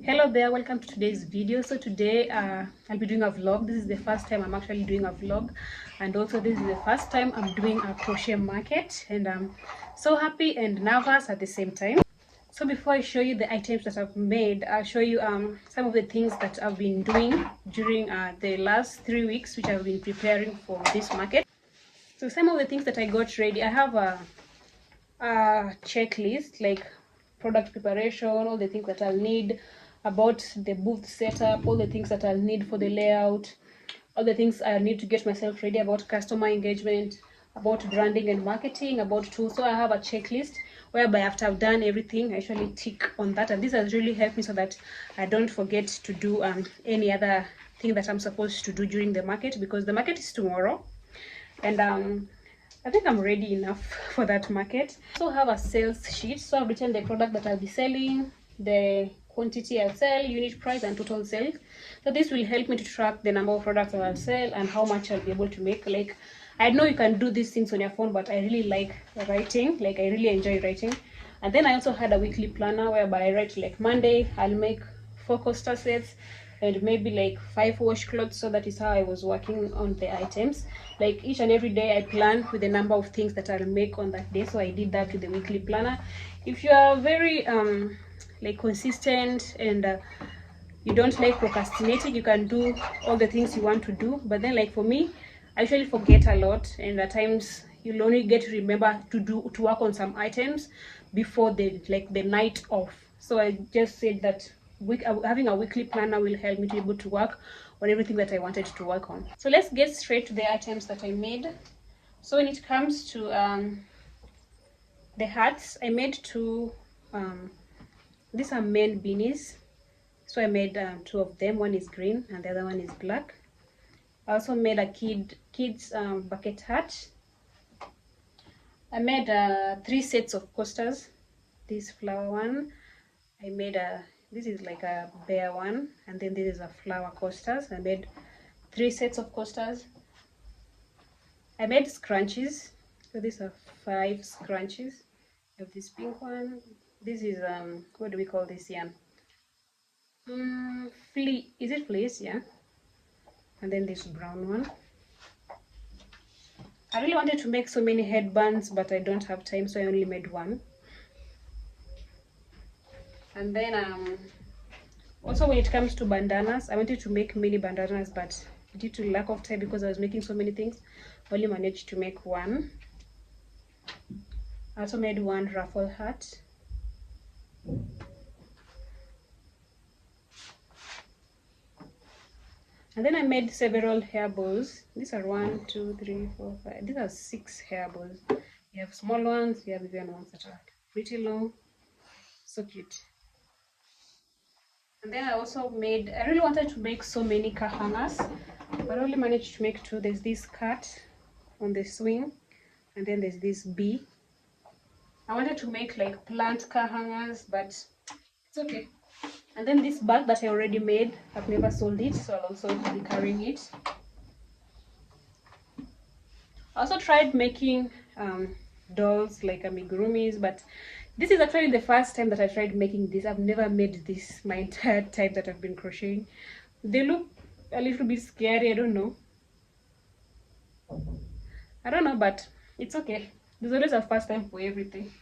Hello there, welcome to today's video. So today I'll be doing a vlog. This is the first time I'm actually doing a vlog, and also this is the first time I'm doing a crochet market, and I'm so happy and nervous at the same time. So before I show you the items that I've made, I'll show you some of the things that I've been doing during the last 3 weeks, which I've been preparing for this market. So some of the things that I got ready, I have a checklist, like product preparation, all the things that I'll need, about the booth setup, all the things that I'll need for the layout, all the things I need to get myself ready, about customer engagement, about branding and marketing, about tools. So I have a checklist whereby after I've done everything, I actually tick on that, and this has really helped me so that I don't forget to do any other thing that I'm supposed to do during the market, because the market is tomorrow, and I think I'm ready enough for that market. I also have a sales sheet, so I've written the product that I'll be selling, the quantity I'll sell, unit price, and total sales. So this will help me to track the number of products that I'll sell and how much I'll be able to make. Like, I know you can do these things on your phone, but I really like writing. Like, I really enjoy writing. And then I also had a weekly planner whereby I write, like, Monday I'll make 4 coaster sets and maybe like 5 washcloths. So that is how I was working on the items. Like, each and every day I plan with the number of things that I'll make on that day. So I did that with the weekly planner. If you are very like consistent and you don't like procrastinating, you can do all the things you want to do. But then, like, for me, I usually forget a lot, and at times you'll only get to remember to work on some items before the night off. So I just said that having a weekly planner will help me to be able to work on everything that I wanted to work on. So let's get straight to the items that I made. So when it comes to the hats, I made two. These are men beanies. So I made 2 of them. One is green and the other one is black. I also made a kid's bucket hat. I made 3 sets of coasters. This flower one, I made this is like a bear one, and then this is a flower coasters. I made 3 sets of coasters. I made scrunchies. So these are 5 scrunchies. I have this pink one. This is what do we call this yarn? Is it fleece? Yeah. And then this brown one. I really wanted to make so many headbands, but I don't have time, so I only made 1. And then also when it comes to bandanas, I wanted to make many bandanas, but due to lack of time, because I was making so many things, I only managed to make 1. I also made 1 ruffle hat. And then I made several hair bows. These are 1, 2, 3, 4, 5. These are 6 hair bows. You have small ones, you have even ones that are pretty long. So cute. And then I also made, I really wanted to make so many car hangers, but I only managed to make 2. There's this cat on the swing, and then there's this bee. I wanted to make like plant car hangers, but it's okay. And then this bag that I already made, I've never sold it, so I'll also be carrying it. I also tried making dolls like amigurumis, but this is actually the first time that I tried making this. I've never made this my entire time that I've been crocheting. They look a little bit scary. I don't know, but it's okay. There's always a first time for everything.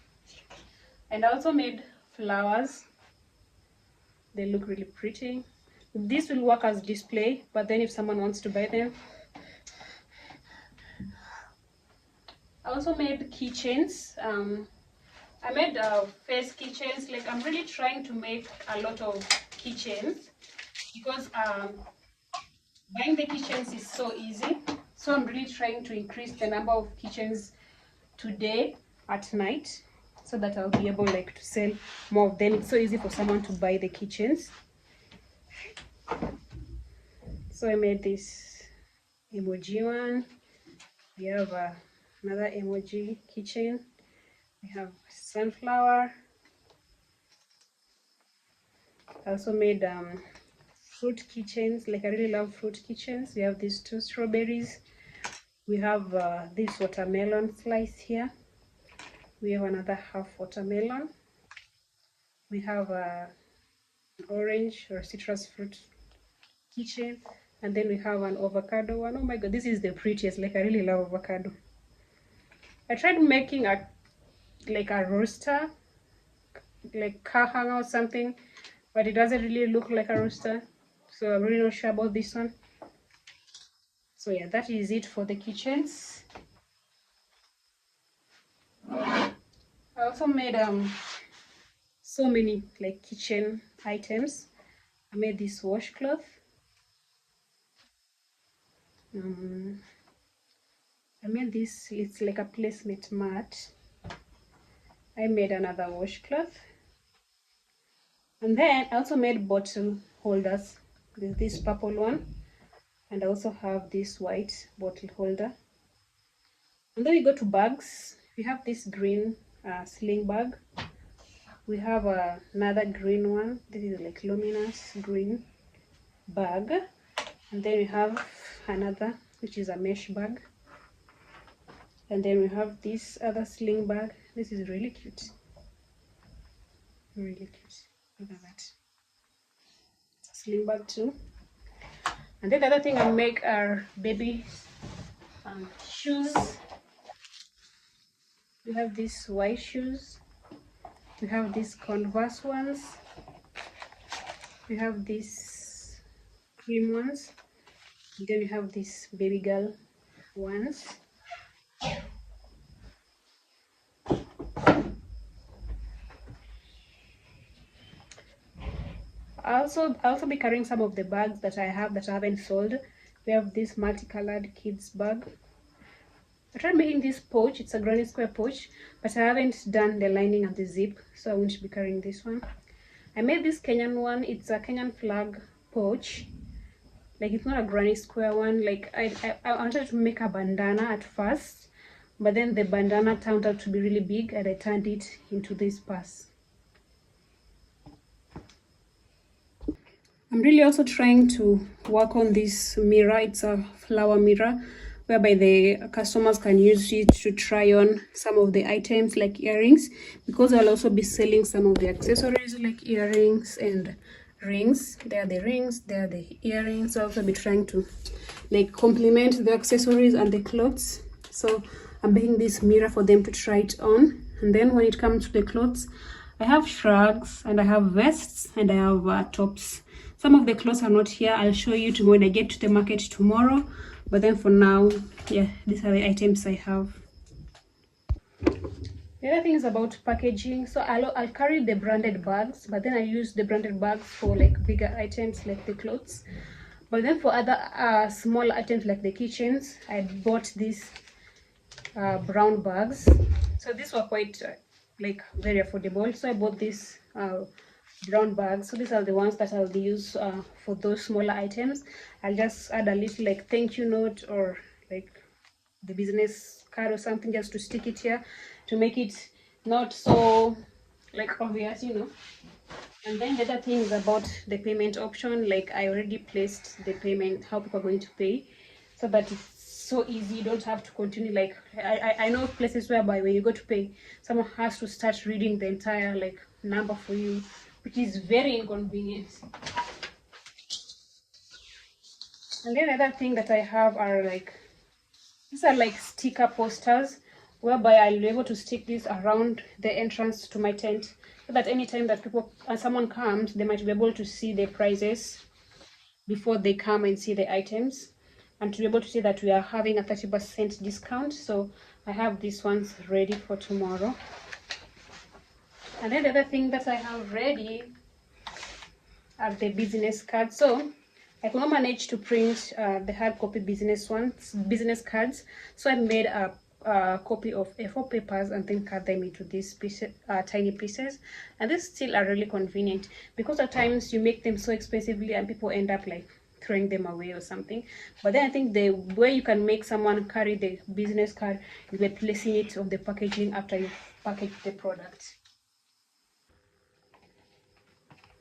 And I also made flowers. They look really pretty. This will work as display, but then if someone wants to buy them. I also made keychains. I made face keychains. Like, I'm really trying to make a lot of keychains, because buying the keychains is so easy. So I'm really trying to increase the number of keychains today at night, so that I'll be able to sell more of them. It's so easy for someone to buy the keychains. So I made this emoji one. We have another emoji keychain. We have sunflower. I also made fruit keychains. Like, I really love fruit keychains. We have these 2 strawberries. We have this watermelon slice here. We have another half watermelon. We have orange or citrus fruit keychain. And then we have an avocado one. Oh my god, this is the prettiest. Like, I really love avocado. I tried making a rooster, like car hanger or something, but it doesn't really look like a rooster, so I'm really not sure about this one. So yeah, that is it for the kitchens. I also made so many like kitchen items. I made this washcloth. I made this, it's like a placement mat. I made another washcloth. And then I also made bottle holders. There's this purple one, and I also have this white bottle holder. And then we go to bags. We have this green sling bag. We have another green one. This is like luminous green bag. And then we have another, which is a mesh bag. And then we have this other sling bag. This is really cute. Really cute. Look at that. It's a sling bag too. And then the other thing I make are baby shoes. We have these white shoes. We have these Converse ones. We have these cream ones. And then we have these baby girl ones. I'll also be carrying some of the bags that I haven't sold. We have this multicolored kids bag. I tried making this pouch. It's a granny square pouch, but I haven't done the lining and the zip, so I won't be carrying this one. I made this Kenyan one. It's a Kenyan flag pouch. Like, it's not a granny square one. Like, I wanted to make a bandana at first, but then the bandana turned out to be really big, and I turned it into this purse. I'm really also trying to work on this mirror. It's a flower mirror whereby the customers can use it to try on some of the items like earrings, because I'll also be selling some of the accessories like earrings and rings. There are the rings, there are the earrings. I'll also be trying to like complement the accessories and the clothes. So I'm making this mirror for them to try it on. And then when it comes to the clothes, I have shrugs and I have vests and I have tops. Some of the clothes are not here. I'll show you when I get to the market tomorrow. But then for now, yeah, these are the items I have. The other thing is about packaging. So I'll carry the branded bags, but then I use the branded bags for like bigger items like the clothes. But then for other small items like the kitchens, I bought these brown bags. So these were quite like very affordable. So I bought these brown bags. So these are the ones that I'll use for those smaller items. I'll just add a little like thank you note or like the business card or something just to stick it here to make it not so like obvious, you know. And then the other thing is about the payment option. Like, I already placed the payment, how people are going to pay, so that it's so easy. You don't have to continue. Like, I know places whereby when you go to pay, someone has to start reading the entire like number for you, which is very inconvenient. And then the other thing that I have are like, these are like sticker posters, whereby I'll be able to stick this around the entrance to my tent, so that anytime that someone comes, they might be able to see the prices before they come and see the items, and to be able to see that we are having a 30% discount. So I have these ones ready for tomorrow. And then the other thing that I have ready are the business cards. So I could not manage to print the hard copy business cards. So I made a copy of A4 papers and then cut them into these tiny pieces. And these still are really convenient, because at times you make them so expensively and people end up like throwing them away or something. But then I think the way you can make someone carry the business card is by placing it on the packaging after you package the product.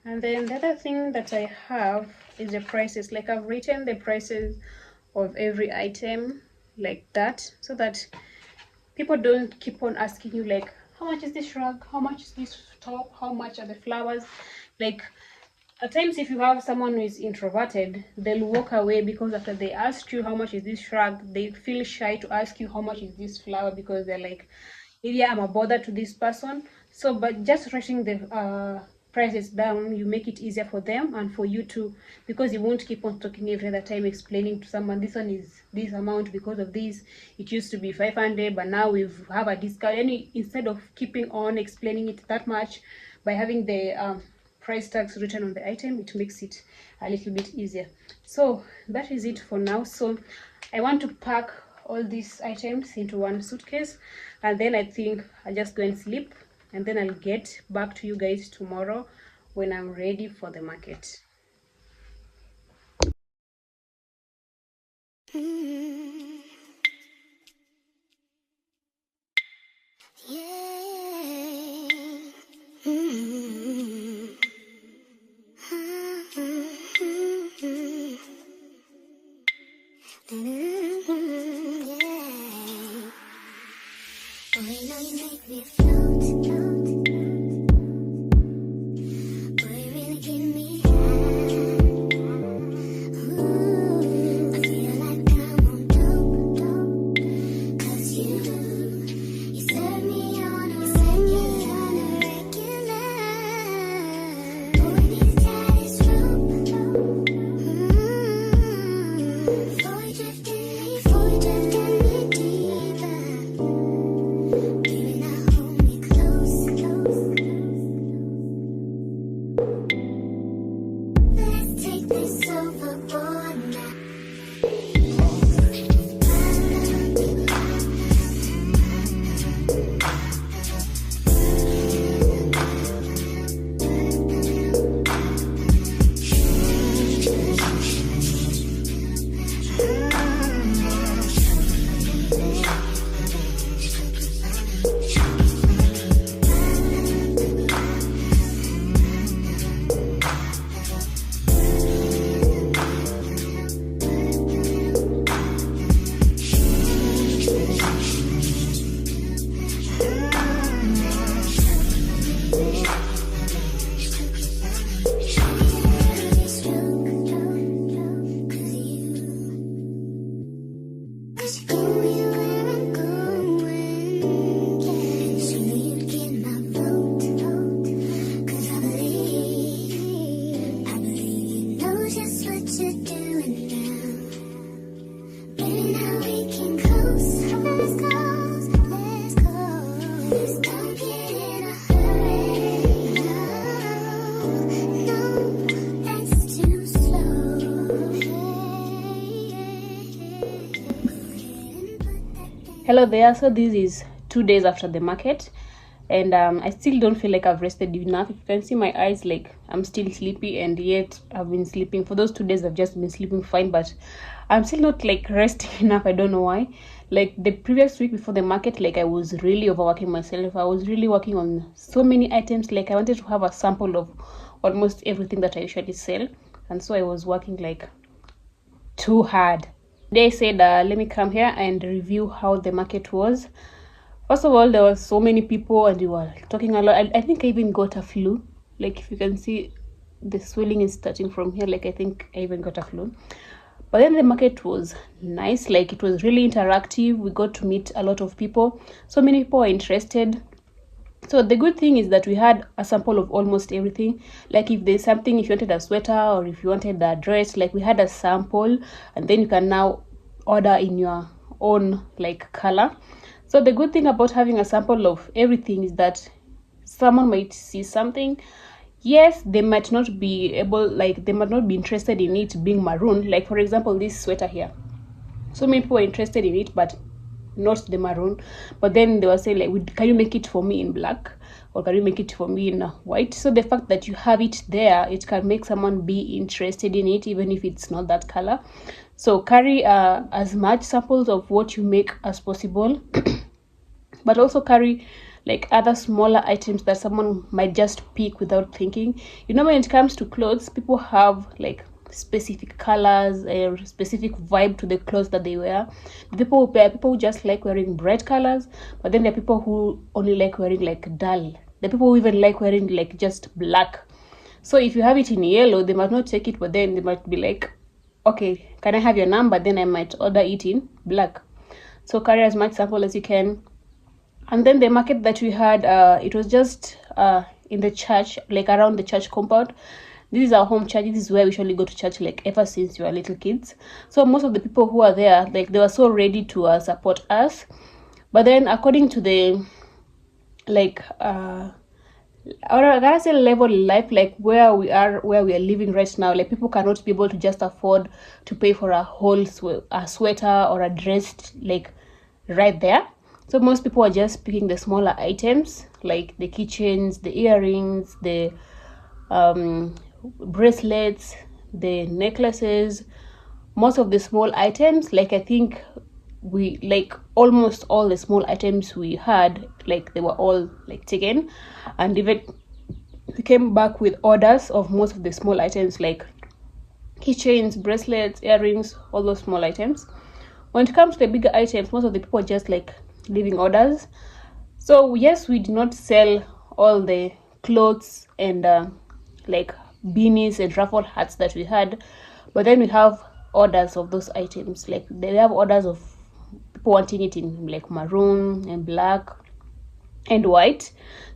And then the other thing that I have is the prices. Like, I've written the prices of every item like that, so that people don't keep on asking you like, how much is this rug, how much is this top, how much are the flowers. Like, At times, if you have someone who is introverted, they'll walk away because after they ask you how much is this shrug, they feel shy to ask you how much is this flower, because they're like, yeah, I'm a bother to this person. So, but just writing the prices down, you make it easier for them and for you too, because you won't keep on talking every other time, explaining to someone this one is this amount because of this. It used to be 500, but now we've have a discount. And instead of keeping on explaining it that much, by having the price tags written on the item, it makes it a little bit easier. So that is it for now. So I want to pack all these items into one suitcase, and then I think I'll just go and sleep, and then I'll get back to you guys tomorrow when I'm ready for the market. Hello there. So this is 2 days after the market, and I still don't feel like I've rested enough. If you can see my eyes, like I'm still sleepy, and yet I've been sleeping for those 2 days. I've just been sleeping fine, but I'm still not like resting enough. I don't know why. Like the previous week before the market, like I was really overworking myself. I was really working on so many items. Like I wanted to have a sample of almost everything that I usually sell, and so I was working like too hard. They said, let me come here and review how the market was. First of all, there were so many people and we were talking a lot. I think I even got a flu. Like if you can see, the swelling is starting from here. Like I think I even got a flu. But then the market was nice. Like it was really interactive. We got to meet a lot of people. So many people were interested. So the good thing is that we had a sample of almost everything. Like if there's something, if you wanted a sweater or if you wanted a dress, like we had a sample, and then you can now order in your own like color. So the good thing about having a sample of everything is that someone might see something. Yes, they might not be able, like they might not be interested in it being maroon. Like for example, this sweater here. So many people are interested in it, but not the maroon. But then they were saying like, can you make it for me in black, or can you make it for me in white? So the fact that you have it there, it can make someone be interested in it even if it's not that color. So carry as much samples of what you make as possible but also carry like other smaller items that someone might just pick without thinking. You know, when it comes to clothes, people have like specific colors, a specific vibe to the clothes that they wear. People who just like wearing bright colors, but then there are people who only like wearing like dull. The people who even like wearing like just black. So if you have it in yellow, they might not take it, but then they might be like, okay, can I have your number? Then I might order it in black. So carry as much sample as you can. And then the market that we had, it was just in the church, like around the church compound. This is our home church. This is where we usually go to church, like ever since we were little kids. So most of the people who are there, like they were so ready to support us. But then according to the like or I gotta say level in life, like where we are living right now, like people cannot be able to just afford to pay for a whole a sweater or a dress like right there. So most people are just picking the smaller items, like the keychains, the earrings, the bracelets, the necklaces, most of the small items. Like I think we like almost all the small items we had, like they were all like taken, and even we came back with orders of most of the small items like keychains, bracelets, earrings, all those small items. When it comes to the bigger items, most of the people are just like leaving orders. So yes, we did not sell all the clothes and like beanies and ruffle hats that we had, but then we have orders of those items. Like they have orders of people wanting it in like maroon and black and white.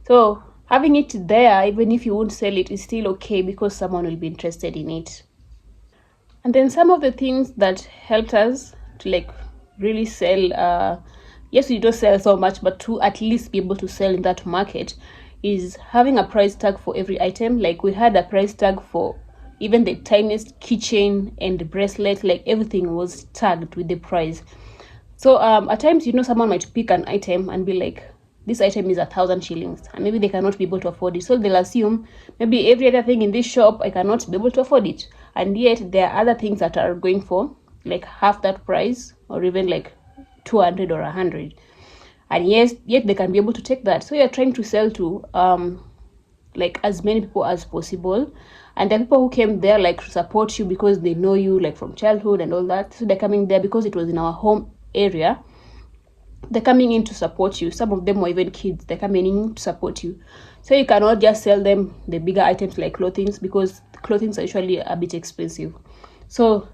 So having it there, even if you won't sell it, is still okay because someone will be interested in it. And then some of the things that helped us to like really sell, yes, we don't sell so much, but to at least be able to sell in that market, is having a price tag for every item. Like we had a price tag for even the tiniest keychain and the bracelet, like everything was tagged with the price. So at times, someone might pick an item and be like, this item is 1,000 shillings, and maybe they cannot be able to afford it. So they'll assume maybe every other thing in this shop, I cannot be able to afford it. And yet there are other things that are going for like half that price, or even like 200 or 100. And yes, yet they can be able to take that. So you're trying to sell to like as many people as possible. And there are people who came there like to support you because they know you like from childhood and all that. So they're coming there because it was in our home area. They're coming in to support you. Some of them were even kids. They're coming in to support you. So you cannot just sell them the bigger items like clothing, because clothing are usually a bit expensive. So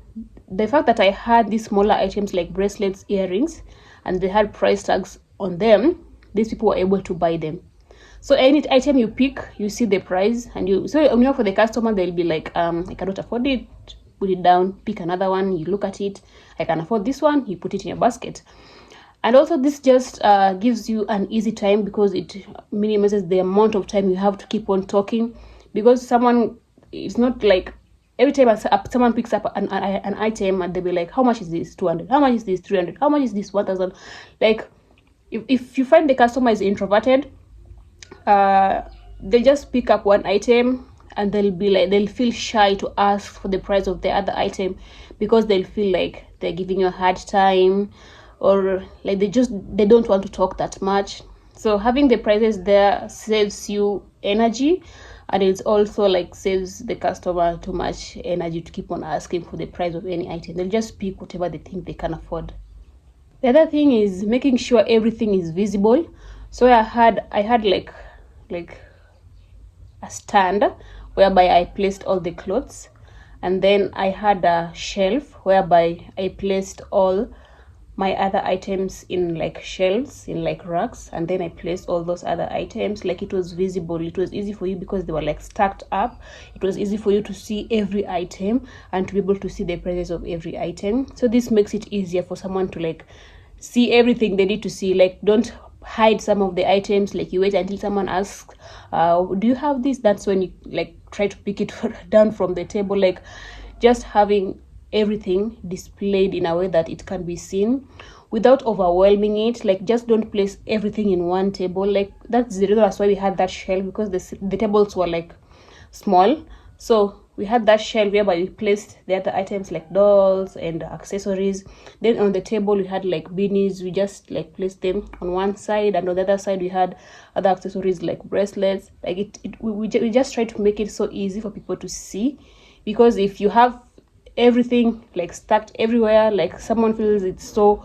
the fact that I had these smaller items like bracelets, earrings, and they had price tags on them, these people were able to buy them. So any item you pick, you see the price, and for the customer, they'll be like, I cannot afford it, put it down, pick another one, you look at it, I can afford this one, you put it in your basket. And also this just gives you an easy time, because it minimizes the amount of time you have to keep on talking, because it's not like every time someone picks up an item and they'll be like, how much is this? 200. How much is this? 300. How much is this? 1,000. Like if you find the customer is introverted, they just pick up one item and they'll feel shy to ask for the price of the other item, because they'll feel like they're giving you a hard time, or like they don't want to talk that much. So having the prices there saves you energy, and it's also like saves the customer too much energy to keep on asking for the price of any item. They'll just pick whatever they think they can afford. The other thing is making sure everything is visible. So I had like a stand whereby I placed all the clothes, and then I had a shelf whereby I placed all my other items in like shelves, in like racks, and then I placed all those other items. Like it was visible, it was easy for you because they were like stacked up. It was easy for you to see every item and to be able to see the prices of every item. So this makes it easier for someone to like see everything they need to see. Like don't hide some of the items, like you wait until someone asks, do you have this? That's when you like try to pick it down from the table. Like just having everything displayed in a way that it can be seen without overwhelming it. Like just don't place everything in one table. Like that's the reason that's why we had that shelf, because the tables were like small. So we had that shelf whereby we placed the other items like dolls and accessories. Then on the table we had like beanies. We just like placed them on one side, and on the other side we had other accessories like bracelets. Like we just tried to make it so easy for people to see, because if you have everything like stacked everywhere, like someone feels it's so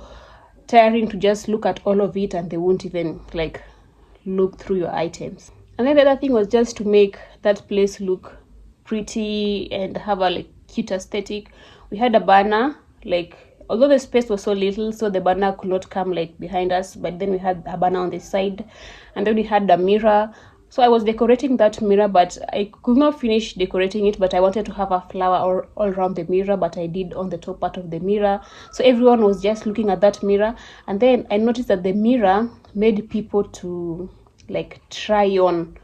tiring to just look at all of it, and they won't even like look through your items. And then the other thing was just to make that place look pretty and have a like cute aesthetic. We had a banner, like although the space was so little, so the banner could not come like behind us, but then we had a banner on the side, and then we had the mirror. So I was decorating that mirror, but I could not finish decorating it, but I wanted to have a flower all around the mirror, but I did on the top part of the mirror. So everyone was just looking at that mirror. And then I noticed that the mirror made people to like try on,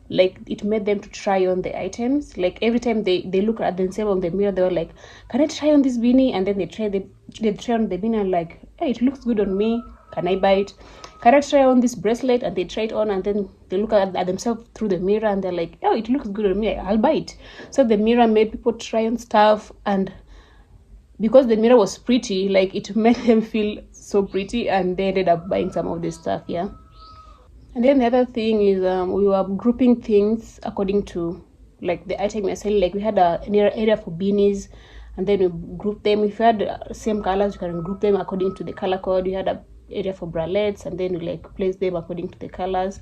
like it made them to try on the items. Like every time they look at themselves on the mirror, they were like, can I try on this beanie? And then they try on the beanie and like, hey, it looks good on me, can I buy it? Can I try on this bracelet? And they try it on, and then they look at themselves through the mirror and they're like, oh, it looks good on me, I'll buy it. So the mirror made people try on stuff, and because the mirror was pretty, like it made them feel so pretty, and they ended up buying some of this stuff. Yeah. And then the other thing is we were grouping things according to like the item you're selling. Like we had an area for beanies, and then we grouped them. If you had same colors, you can group them according to the color code. We had a area for bralettes, and then we like place them according to the colors.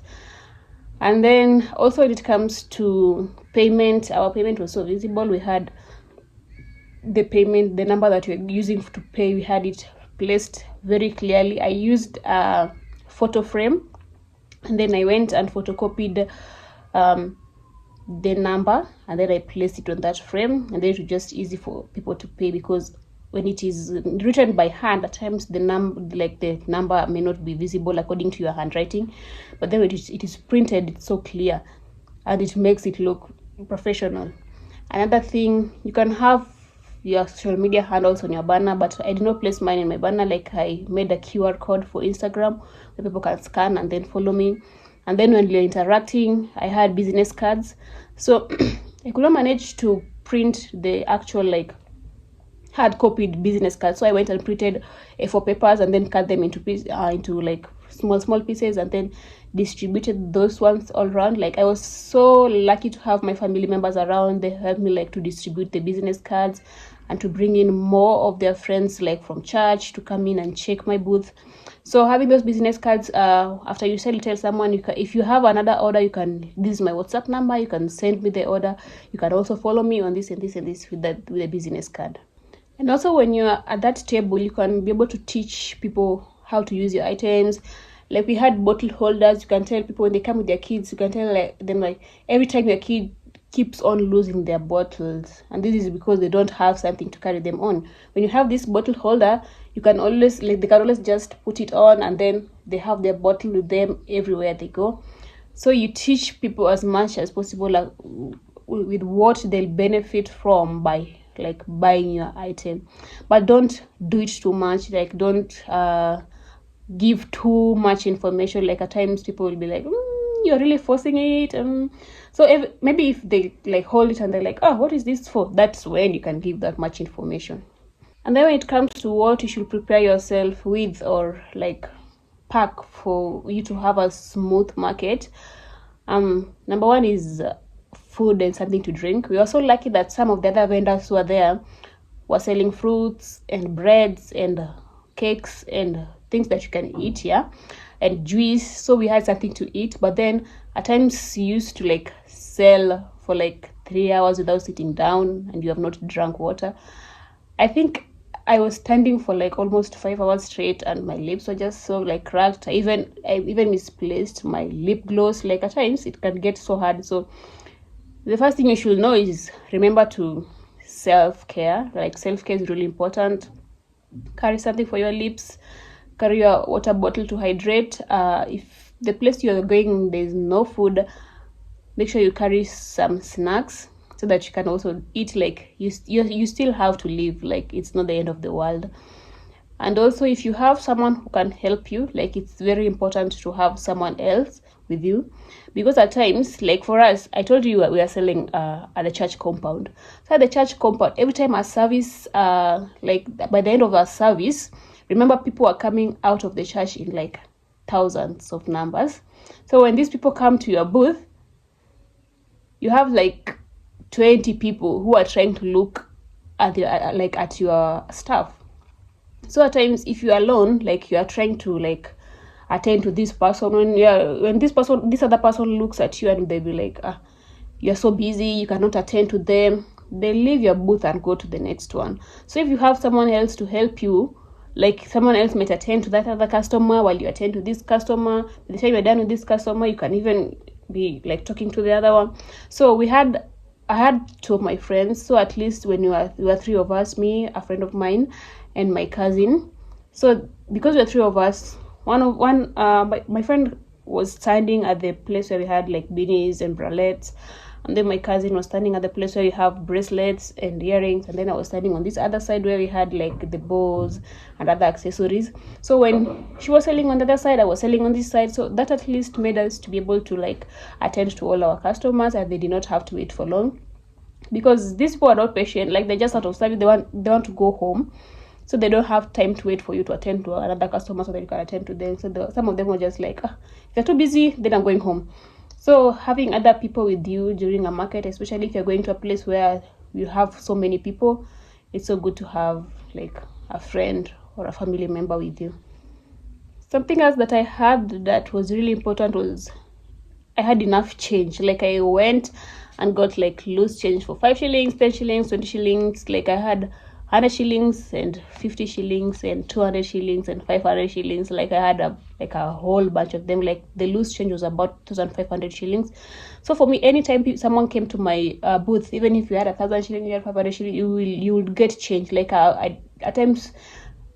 And then also when it comes to payment, our payment was so visible. We had the payment, the number that you're using to pay, we had it placed very clearly. I used a photo frame, and then I went and photocopied the number, and then I placed it on that frame, and then it was just easy for people to pay, because when it is written by hand, at times the number may not be visible according to your handwriting, but then when it is printed, it's so clear and it makes it look professional. Another thing, you can have your social media handles on your banner, but I did not place mine in my banner. Like I made a QR code for Instagram where people can scan and then follow me. And then when you're interacting, I had business cards. So I could not manage to print the actual like hard copied business cards, so I went and printed A4 papers and then cut them into like small pieces, and then distributed those ones all around. Like I was so lucky to have my family members around. They helped me like to distribute the business cards and to bring in more of their friends like from church to come in and check my booth. So having those business cards, after you sell, you tell someone, if you have another order, this is my WhatsApp number, you can send me the order. You can also follow me on this and this and this with the business card. And also when you're at that table, you can be able to teach people how to use your items. Like we had bottle holders. You can tell people when they come with their kids, you can tell them like every time your kid keeps on losing their bottles, and this is because they don't have something to carry them on. When you have this bottle holder, you can always they can always just put it on, and then they have their bottle with them everywhere they go. So you teach people as much as possible like, with what they'll benefit from by like buying your item, but don't do it too much. Like don't give too much information. Like at times people will be like, you're really forcing it. So maybe if they like hold it and they're like, oh, what is this for? That's when you can give that much information. And then when it comes to what you should prepare yourself with or like pack for you to have a smooth market, number one is food and something to drink. We were so lucky that some of the other vendors who were there were selling fruits and breads and cakes and things that you can eat, and juice. So we had something to eat. But then at times you used to like sell for like 3 hours without sitting down, and you have not drunk water. I think I was standing for like almost 5 hours straight, and my lips were just so like cracked. I even misplaced my lip gloss. Like at times it can get so hard. So the first thing you should know is remember to self-care. Like self-care is really important. Carry something for your lips. Carry your water bottle to hydrate. If the place you're going there's no food, make sure you carry some snacks so that you can also eat. Like you still have to live. Like it's not the end of the world. And also if you have someone who can help you, like it's very important to have someone else with you, because at times, like for us, I told you we are selling at the church compound. So at the church compound, every time our service, like by the end of our service, remember people are coming out of the church in like thousands of numbers. So when these people come to your booth, you have like 20 people who are trying to look at at your stuff. So at times if you're alone, like you are trying to like attend to this person, when this other person looks at you and they'll be like, you're so busy, you cannot attend to them, they leave your booth and go to the next one. So if you have someone else to help you, like someone else might attend to that other customer while you attend to this customer. By the time you're done with this customer, you can even be like talking to the other one. So I had two of my friends. So at least when we were three of us, me, a friend of mine, and my cousin. So because we're three of us, my friend was standing at the place where we had like beanies and bralettes, and then my cousin was standing at the place where you have bracelets and earrings, and then I was standing on this other side where we had like the bows and other accessories. So when she was selling on the other side, I was selling on this side. So that at least made us to be able to like attend to all our customers, and they did not have to wait for long, because these people are not patient. Like, they're just out of service, they want to go home, so they don't have time to wait for you to attend to another customer so that you can attend to them. So some of them were just like, if you're too busy, then I'm going home. So having other people with you during a market, especially if you're going to a place where you have so many people, it's so good to have like a friend or a family member with you. Something else that I had that was really important was I had enough change. Like, I went and got like loose change for 5 shillings, 10 shillings, 20 shillings. Like, I had 100 shillings and 50 shillings and 200 shillings and 500 shillings. Like, I had a whole bunch of them. Like, the loose change was about 2,500 shillings. So for me, anytime someone came to my booth, even if you had 1,000 shillings, you had 500 shillings, you would get change. Like, I at times,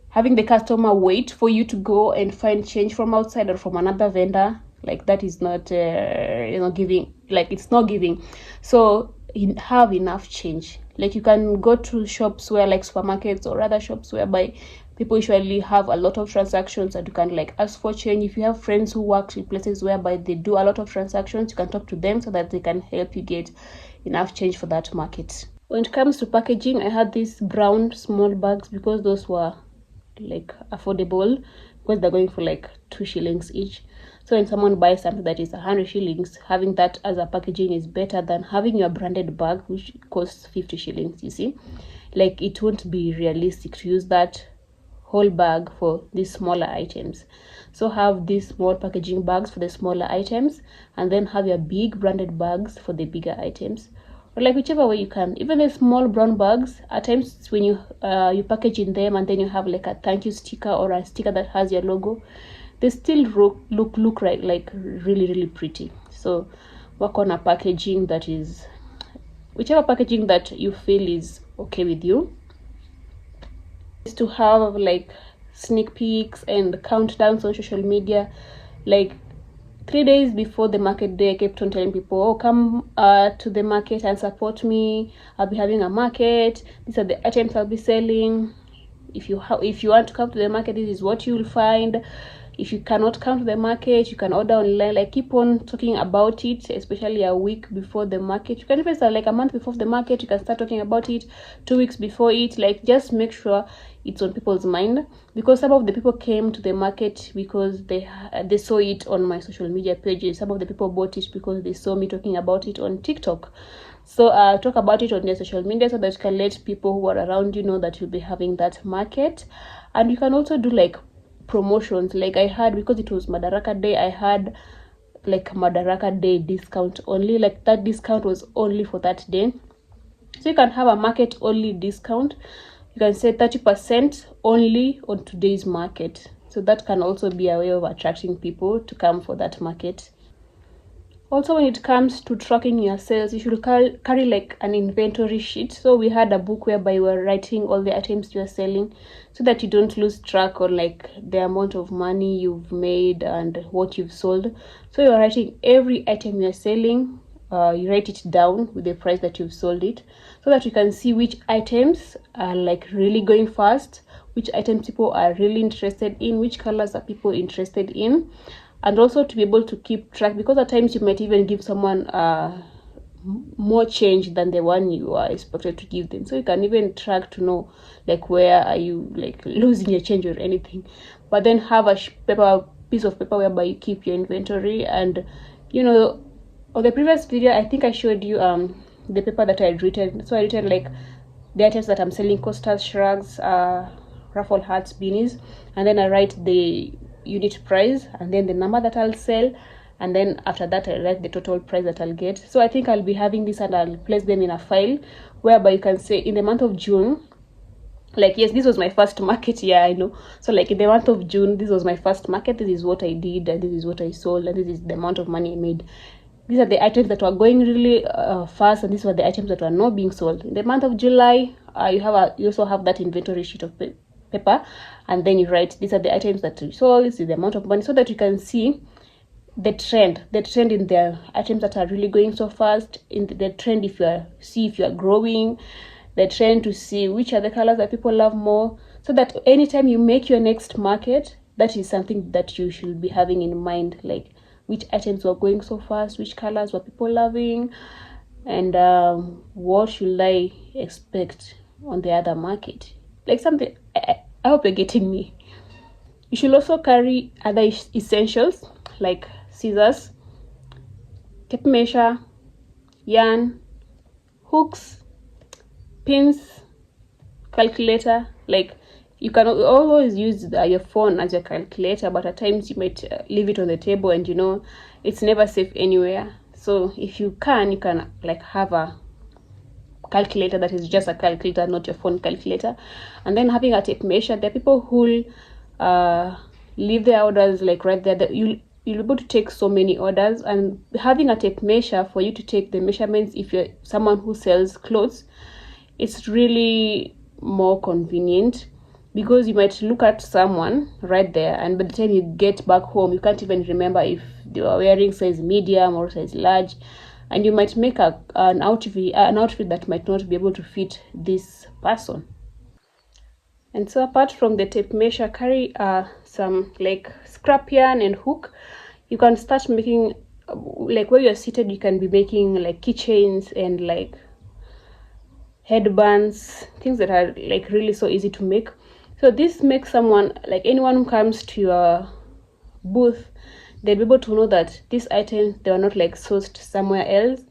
having the customer wait for you to go and find change from outside or from another vendor, like, that is not giving. Like, it's not giving. So have enough change. Like, you can go to shops where, like, supermarkets or other shops whereby people usually have a lot of transactions, and you can like ask for change. If you have friends who work in places whereby they do a lot of transactions, you can talk to them so that they can help you get enough change for that market. When it comes to packaging, I had these brown small bags because those were like affordable, because they're going for like 2 shillings each. So when someone buys something that is 100 shillings, having that as a packaging is better than having your branded bag, which costs 50 shillings, you see. Like, it won't be realistic to use that whole bag for these smaller items. So have these small packaging bags for the smaller items, and then have your big branded bags for the bigger items. Or like whichever way you can. Even the small brown bags, at times when you package in them and then you have like a thank you sticker or a sticker that has your logo, they still look right, like really pretty. So work on a packaging that is, whichever packaging that you feel is okay with you. Is to have like sneak peeks and countdowns on social media. Like, 3 days before the market day, I kept on telling people, oh, come to the market and support me. I'll be having a market. These are the items I'll be selling. If you want to come to the market, this is what you'll find. If you cannot come to the market, you can order online. Like, keep on talking about it, especially a week before the market. You can even start like a month before the market. You can start talking about it 2 weeks before it. Like, just make sure it's on people's mind, because some of the people came to the market because they saw it on my social media pages. Some of the people bought it because they saw me talking about it on TikTok. So talk about it on your social media so that you can let people who are around you know that you'll be having that market. And you can also do like promotions. Like, I had, because it was Madaraka Day, I had like Madaraka Day discount only. Like, that discount was only for that day. So you can have a market only discount. You can say 30% only on today's market. So that can also be a way of attracting people to come for that market. Also, when it comes to tracking your sales, you should carry like an inventory sheet. So we had a book whereby you were writing all the items you are selling, so that you don't lose track on like the amount of money you've made and what you've sold. So you're writing every item you're selling. You write it down with the price that you've sold it, so that you can see which items are like really going fast, which items people are really interested in, which colors are people interested in. And also to be able to keep track, because at times you might even give someone more change than the one you are expected to give them. So you can even track to know like where are you like losing your change or anything. But then have a piece of paper whereby you keep your inventory. And on the previous video, I think I showed you the paper that I had written. So I written like the items that I'm selling: coasters, shrugs, ruffle hats, beanies, and then I write the unit price and then the number that I'll sell, and then after that I write the total price that I'll get. So I think I'll be having this, and I'll place them in a file whereby you can say in the month of June, like, yes, this was my first market, yeah, I know. So like in the month of June, this was my first market, this is what I did, and this is what I sold, and this is the amount of money I made. These are the items that were going really fast, and these were the items that were not being sold. In the month of July, you also have that inventory sheet of paper, and then you write, these are the items that you sold, this is the amount of money, so that you can see the trend in the items that are really going so fast, in the trend if you are growing, the trend to see which are the colors that people love more, so that anytime you make your next market, that is something that you should be having in mind, like which items were going so fast, which colors were people loving, and what should I expect on the other market, like something. I hope you're getting me. You should also carry other essentials like scissors, tape measure, yarn, hooks, pins, calculator. Like, you can always use your phone as your calculator, but at times you might leave it on the table, and it's never safe anywhere. So if you can like have a calculator that is just a calculator, not your phone calculator. And then having a tape measure. There are people who leave their orders like right there, that you'll be able to take so many orders, and having a tape measure for you to take the measurements, if you're someone who sells clothes, it's really more convenient, because you might look at someone right there, and by the time you get back home, you can't even remember if they were wearing size medium or size large, and you might make an outfit that might not be able to fit this person. And so apart from the tape measure, carry some like scrap yarn and hook. You can start making, like where you're seated, you can be making like keychains and like headbands, things that are like really so easy to make. So this makes someone, like anyone who comes to your booth, they'll be able to know that these items, they are not like sourced somewhere else.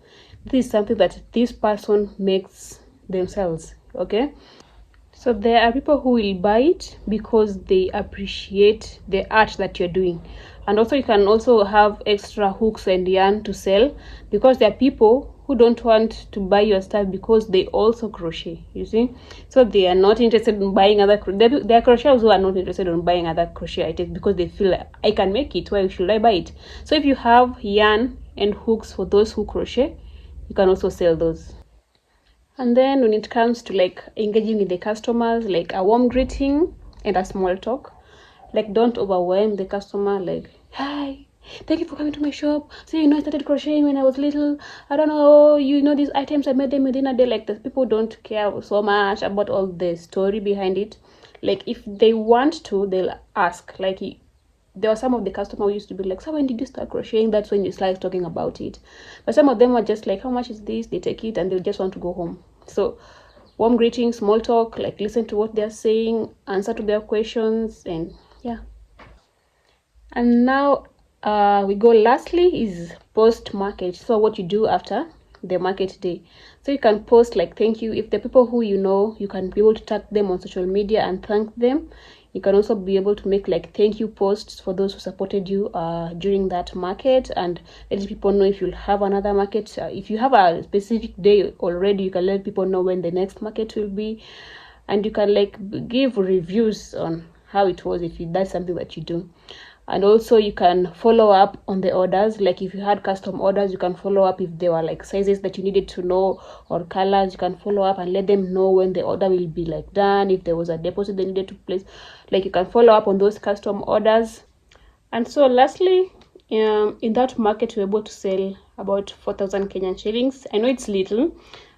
This is something that this person makes themselves. Okay, so there are people who will buy it because they appreciate the art that you're doing. And also you can also have extra hooks and yarn to sell, because there are people who don't want to buy your stuff because they also crochet, you see. So they are not interested in buying other there are crocheters who are not interested in buying other crochet items because they feel like, I can make it, why should I buy it? So if you have yarn and hooks for those who crochet, you can also sell those. And then when it comes to like engaging with the customers, like a warm greeting and a small talk. Like, don't overwhelm the customer, like, hi, thank you for coming to my shop. So I started crocheting when I was little. I don't know, these items, I made them within a day. Like, the people don't care so much about all the story behind it. Like, if they want to, they'll ask. Like, there were some of the customers who used to be like, so when did you start crocheting? That's when you start talking about it. But some of them were just like, how much is this? They take it and they just want to go home. So warm greeting, small talk, like listen to what they're saying, answer to their questions, and yeah. And now we go lastly is post market. So what you do after the market day. So you can post like thank you. If the people who you can be able to tag them on social media and thank them. You can also be able to make like thank you posts for those who supported you during that market, and let people know if you'll have another market. If you have a specific day already, you can let people know when the next market will be, and you can like give reviews on how it was if that's something that you do. And also you can follow up on the orders. Like if you had custom orders, you can follow up if there were like sizes that you needed to know or colors. You can follow up and let them know when the order will be like done, if there was a deposit they needed to place. Like you can follow up on those custom orders. And so lastly, in that market we're able to sell about 4,000 Kenyan shillings. I know it's little,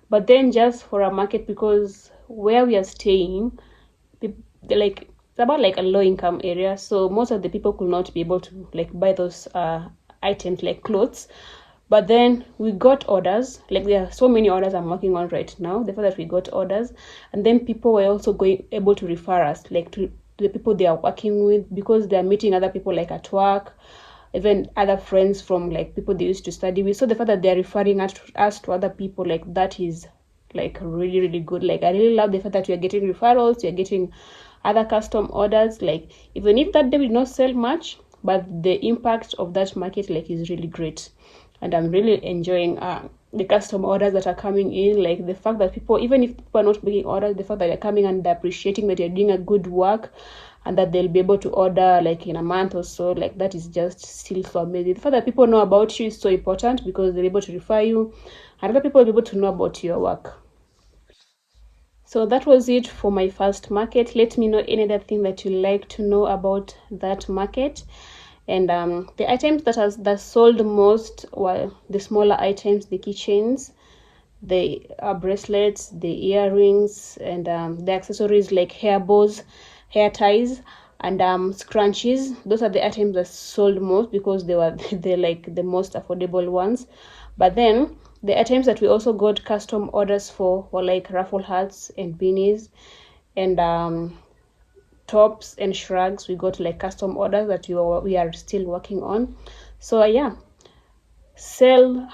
but then just for a market, because where we are staying, like it's about like a low income area, so most of the people could not be able to like buy those items like clothes. But then we got orders, like there are so many orders I'm working on right now. The fact that we got orders, and then people were also able to refer us like to the people they are working with, because they are meeting other people like at work, even other friends from like people they used to study with. So the fact that they are referring us to other people, like that is like really, really good. Like I really love the fact that we are getting referrals, we are getting other custom orders. Like even if that day will not sell much, but the impact of that market like is really great, and I'm really enjoying the custom orders that are coming in. Like the fact that people, even if people are not making orders, the fact that they're coming and they're appreciating that you're doing a good work and that they'll be able to order like in a month or so, like that is just still so amazing. The fact that people know about you is so important, because they're able to refer you and other people will be able to know about your work. So that was it for my first market. Let me know any other thing that you like to know about that market. And the items that sold most were the smaller items, the keychains, the bracelets, the earrings, and the accessories like hair bows, hair ties, and scrunchies. Those are the items that sold most because they're like the most affordable ones. But then the items that we also got custom orders for were like ruffle hats and beanies, and tops and shrugs. We got like custom orders that we are still working on. So yeah,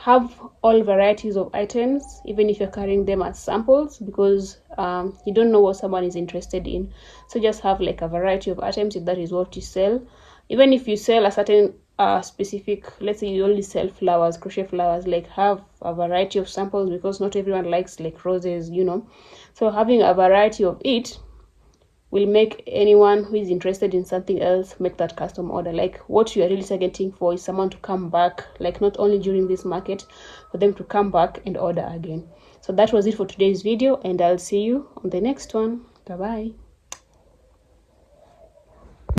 have all varieties of items, even if you're carrying them as samples, because you don't know what someone is interested in. So just have like a variety of items if that is what you sell. Even if you sell a certain specific, let's say you only sell flowers, crochet flowers, like have a variety of samples, because not everyone likes like roses, so having a variety of it will make anyone who is interested in something else make that custom order. Like what you are really targeting for is someone to come back, like not only during this market, for them to come back and order again. So that was it for today's video, and I'll see you on the next one. Bye bye.